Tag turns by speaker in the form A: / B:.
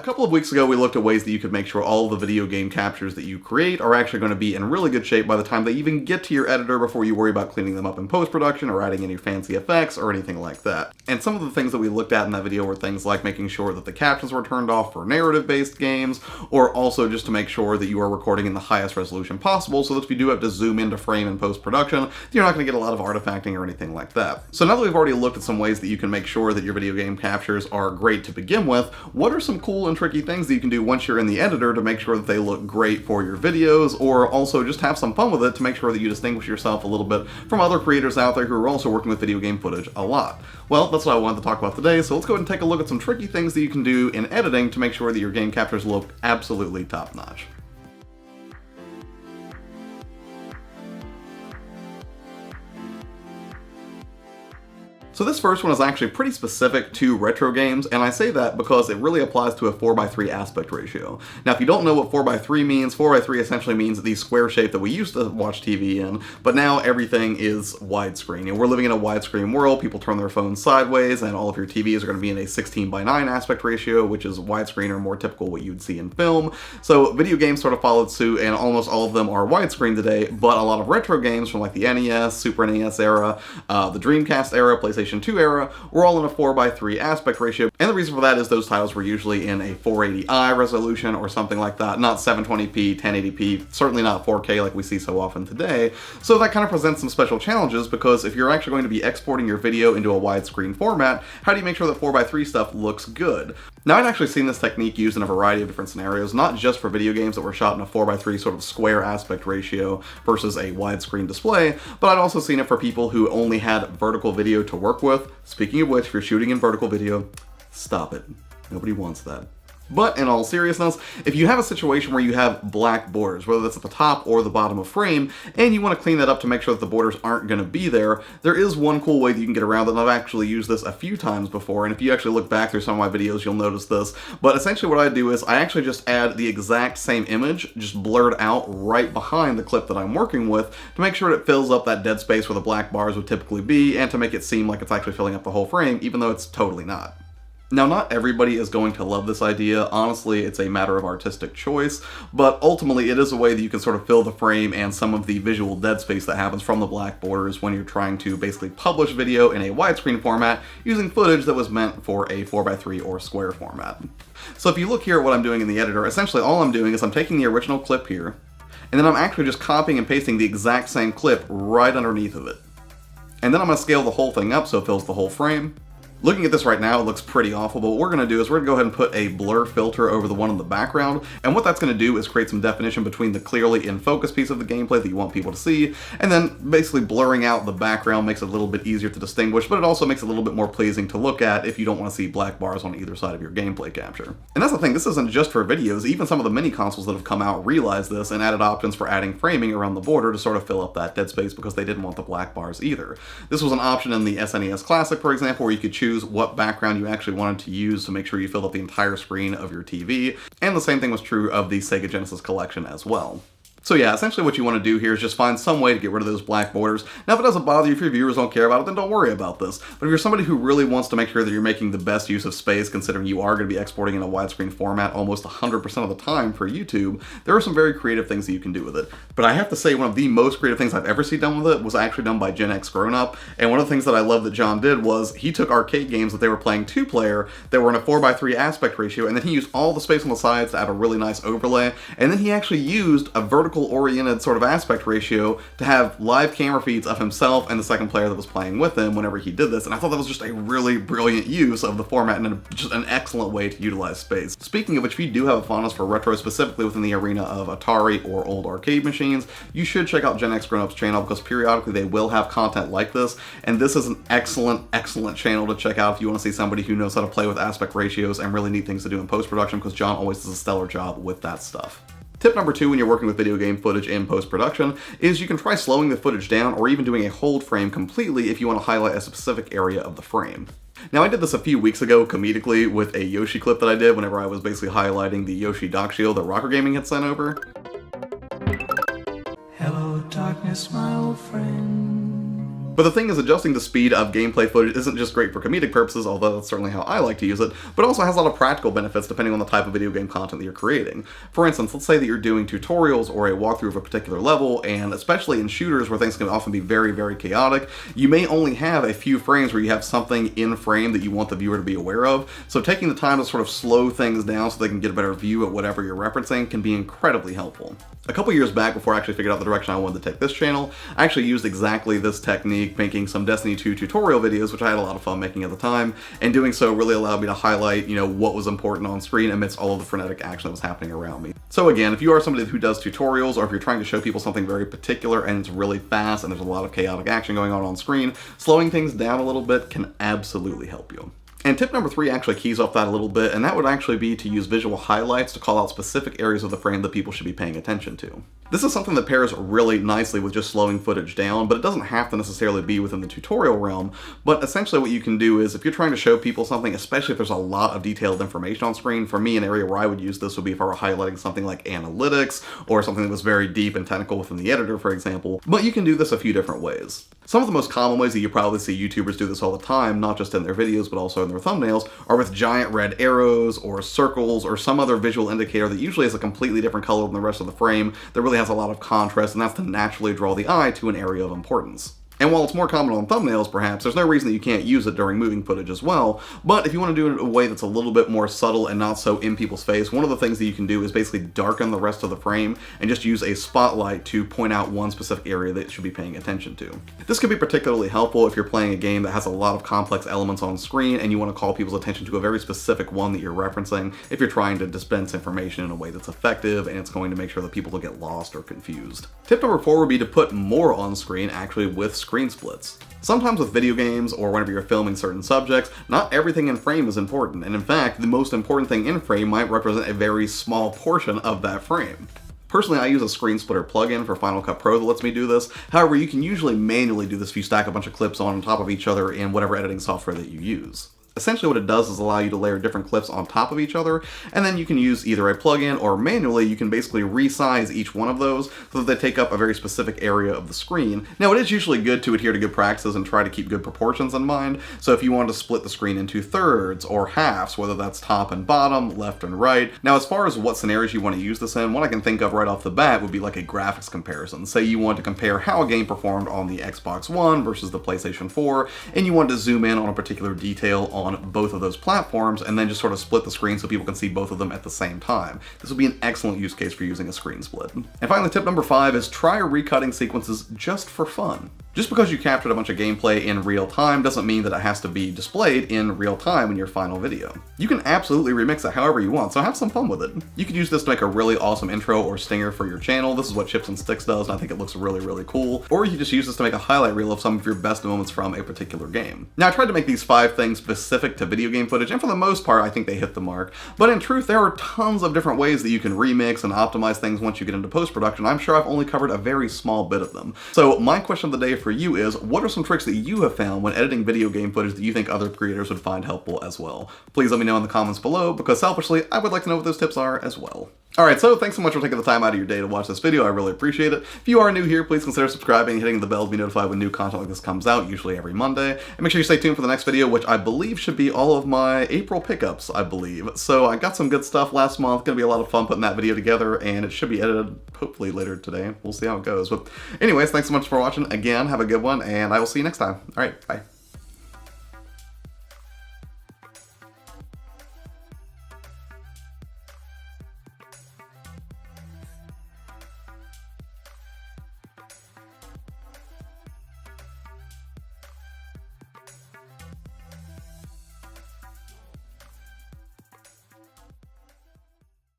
A: A couple of weeks ago, we looked at ways that you could make sure all of the video game captures that you create are actually going to be in really good shape by the time they even get to your editor before you worry about cleaning them up in post-production or adding any fancy effects or anything like that. And some of the things that we looked at in that video were things like making sure that the captions were turned off for narrative-based games, or also just to make sure that you are recording in the highest resolution possible so that if you do have to zoom into frame in post-production, you're not going to get a lot of artifacting or anything like that. So now that we've already looked at some ways that you can make sure that your video game captures are great to begin with, what are some cool and tricky things that you can do once you're in the editor to make sure that they look great for your videos, or also just have some fun with it to make sure that you distinguish yourself a little bit from other creators out there who are also working with video game footage a lot? Well, that's what I wanted to talk about today, so let's go ahead and take a look at some tricky things that you can do in editing to make sure that your game captures look absolutely top-notch. So this first one is actually pretty specific to retro games, and I say that because it really applies to a 4:3 aspect ratio. Now, if you don't know what 4:3 means, 4:3 essentially means the square shape that we used to watch TV in, but now everything is widescreen. You know, we're living in a widescreen world, people turn their phones sideways, and all of your TVs are going to be in a 16:9 aspect ratio, which is widescreen or more typical what you'd see in film. So video games sort of followed suit, and almost all of them are widescreen today, but a lot of retro games from like the NES, Super NES era, the Dreamcast era, PlayStation 2 era, were all in a 4:3 aspect ratio, and the reason for that is those titles were usually in a 480i resolution or something like that, not 720p, 1080p, certainly not 4K like we see so often today. So that kind of presents some special challenges, because if you're actually going to be exporting your video into a widescreen format, how do you make sure that 4:3 stuff looks good? Now, I'd actually seen this technique used in a variety of different scenarios, not just for video games that were shot in a 4:3 sort of square aspect ratio versus a widescreen display, but I'd also seen it for people who only had vertical video to work with. Speaking of which, if you're shooting in vertical video, stop it. Nobody wants that. But in all seriousness, if you have a situation where you have black borders, whether that's at the top or the bottom of frame, and you want to clean that up to make sure that the borders aren't going to be there, there is one cool way that you can get around it, and I've actually used this a few times before, and if you actually look back through some of my videos, you'll notice this. But essentially what I do is I actually just add the exact same image, just blurred out right behind the clip that I'm working with, to make sure it fills up that dead space where the black bars would typically be, and to make it seem like it's actually filling up the whole frame, even though it's totally not. Now, not everybody is going to love this idea. Honestly, it's a matter of artistic choice, but ultimately it is a way that you can sort of fill the frame and some of the visual dead space that happens from the black borders when you're trying to basically publish video in a widescreen format using footage that was meant for a 4:3 or square format. So if you look here at what I'm doing in the editor, essentially all I'm doing is I'm taking the original clip here, and then I'm actually just copying and pasting the exact same clip right underneath of it. And then I'm going to scale the whole thing up so it fills the whole frame. Looking at this right now, it looks pretty awful, but what we're going to do is we're going to go ahead and put a blur filter over the one in the background, and what that's going to do is create some definition between the clearly in focus piece of the gameplay that you want people to see, and then basically blurring out the background makes it a little bit easier to distinguish, but it also makes it a little bit more pleasing to look at if you don't want to see black bars on either side of your gameplay capture. And that's the thing, this isn't just for videos. Even some of the mini consoles that have come out realize this and added options for adding framing around the border to sort of fill up that dead space because they didn't want the black bars either. This was an option in the SNES Classic, for example, where you could choose what background you actually wanted to use to make sure you filled up the entire screen of your TV, and the same thing was true of the Sega Genesis Collection as well. So yeah, essentially what you want to do here is just find some way to get rid of those black borders. Now, if it doesn't bother you, if your viewers don't care about it, then don't worry about this. But if you're somebody who really wants to make sure that you're making the best use of space, considering you are going to be exporting in a widescreen format almost 100% of the time for YouTube, there are some very creative things that you can do with it. But I have to say, one of the most creative things I've ever seen done with it was actually done by Gen X Grown Up. And one of the things that I love that John did was he took arcade games that they were playing 2-player that were in a 4:3 aspect ratio, and then he used all the space on the sides to add a really nice overlay. And then he actually used a vertical oriented sort of aspect ratio to have live camera feeds of himself and the second player that was playing with him whenever he did this, and I thought that was just a really brilliant use of the format and just an excellent way to utilize space. Speaking of which, if you do have a fondness for retro, specifically within the arena of Atari or old arcade machines, you should check out Gen X Grown Up's channel, because periodically they will have content like this, and this is an excellent channel to check out if you want to see somebody who knows how to play with aspect ratios and really neat things to do in post-production, because John always does a stellar job with that stuff. Tip number 2 when you're working with video game footage in post-production is you can try slowing the footage down or even doing a hold frame completely if you want to highlight a specific area of the frame. Now, I did this a few weeks ago comedically with a Yoshi clip that I did whenever I was basically highlighting the Yoshi dock shield that Rocker Gaming had sent over.
B: Hello darkness, my old friend.
A: But the thing is, adjusting the speed of gameplay footage isn't just great for comedic purposes, although that's certainly how I like to use it, but also has a lot of practical benefits depending on the type of video game content that you're creating. For instance, let's say that you're doing tutorials or a walkthrough of a particular level, and especially in shooters where things can often be very, very chaotic, you may only have a few frames where you have something in frame that you want the viewer to be aware of, so taking the time to sort of slow things down so they can get a better view at whatever you're referencing can be incredibly helpful. A couple years back, before I actually figured out the direction I wanted to take this channel, I actually used exactly this technique, making some Destiny 2 tutorial videos, which I had a lot of fun making at the time, and doing so really allowed me to highlight, what was important on screen amidst all of the frenetic action that was happening around me. So again, if you are somebody who does tutorials, or if you're trying to show people something very particular and it's really fast and there's a lot of chaotic action going on screen, slowing things down a little bit can absolutely help you. And tip number 3 actually keys off that a little bit, and that would actually be to use visual highlights to call out specific areas of the frame that people should be paying attention to. This is something that pairs really nicely with just slowing footage down, but it doesn't have to necessarily be within the tutorial realm. But essentially what you can do is, if you're trying to show people something, especially if there's a lot of detailed information on screen, for me, an area where I would use this would be if I were highlighting something like analytics, or something that was very deep and technical within the editor, for example. But you can do this a few different ways. Some of the most common ways that you probably see YouTubers do this all the time, not just in their videos, but also in their thumbnails, are with giant red arrows, or circles, or some other visual indicator that usually has a completely different color than the rest of the frame, that really has a lot of contrast, and that's to naturally draw the eye to an area of importance. And while it's more common on thumbnails, perhaps, there's no reason that you can't use it during moving footage as well. But if you want to do it in a way that's a little bit more subtle and not so in people's face, one of the things that you can do is basically darken the rest of the frame and just use a spotlight to point out one specific area that you should be paying attention to. This could be particularly helpful if you're playing a game that has a lot of complex elements on screen and you want to call people's attention to a very specific one that you're referencing, if you're trying to dispense information in a way that's effective and it's going to make sure that people don't get lost or confused. Tip number 4 would be to put more on screen, actually, with screen splits. Sometimes with video games, or whenever you're filming certain subjects, not everything in frame is important, and in fact, the most important thing in frame might represent a very small portion of that frame. Personally, I use a screen splitter plugin for Final Cut Pro that lets me do this. However, you can usually manually do this if you stack a bunch of clips on top of each other in whatever editing software that you use. Essentially what it does is allow you to layer different clips on top of each other, and then you can use either a plugin or manually you can basically resize each one of those so that they take up a very specific area of the screen. Now, it is usually good to adhere to good practices and try to keep good proportions in mind, so if you want to split the screen into thirds or halves, whether that's top and bottom, left and right. Now, as far as what scenarios you want to use this in, what I can think of right off the bat would be like a graphics comparison. Say you want to compare how a game performed on the Xbox One versus the PlayStation 4, and you want to zoom in on a particular detail on both of those platforms, and then just sort of split the screen so people can see both of them at the same time. This would be an excellent use case for using a screen split. And finally, tip number 5 is try recutting sequences just for fun. Just because you captured a bunch of gameplay in real time doesn't mean that it has to be displayed in real time in your final video. You can absolutely remix it however you want, so have some fun with it. You could use this to make a really awesome intro or stinger for your channel. This is what Chips and Sticks does, and I think it looks really, really cool. Or you can just use this to make a highlight reel of some of your best moments from a particular game. Now, I tried to make these 5 things specific to video game footage, and for the most part, I think they hit the mark. But in truth, there are tons of different ways that you can remix and optimize things once you get into post-production. I'm sure I've only covered a very small bit of them. So my question of the day for you is, what are some tricks that you have found when editing video game footage that you think other creators would find helpful as well? Please let me know in the comments below, because selfishly, I would like to know what those tips are as well. Alright, so thanks so much for taking the time out of your day to watch this video. I really appreciate it. If you are new here, please consider subscribing and hitting the bell to be notified when new content like this comes out, usually every Monday. And make sure you stay tuned for the next video, which I believe should be all of my April pickups, I believe. So I got some good stuff last month. Gonna be a lot of fun putting that video together, and it should be edited hopefully later today. We'll see how it goes. But anyways, thanks so much for watching. Again, have a good one, and I will see you next time. Alright, bye.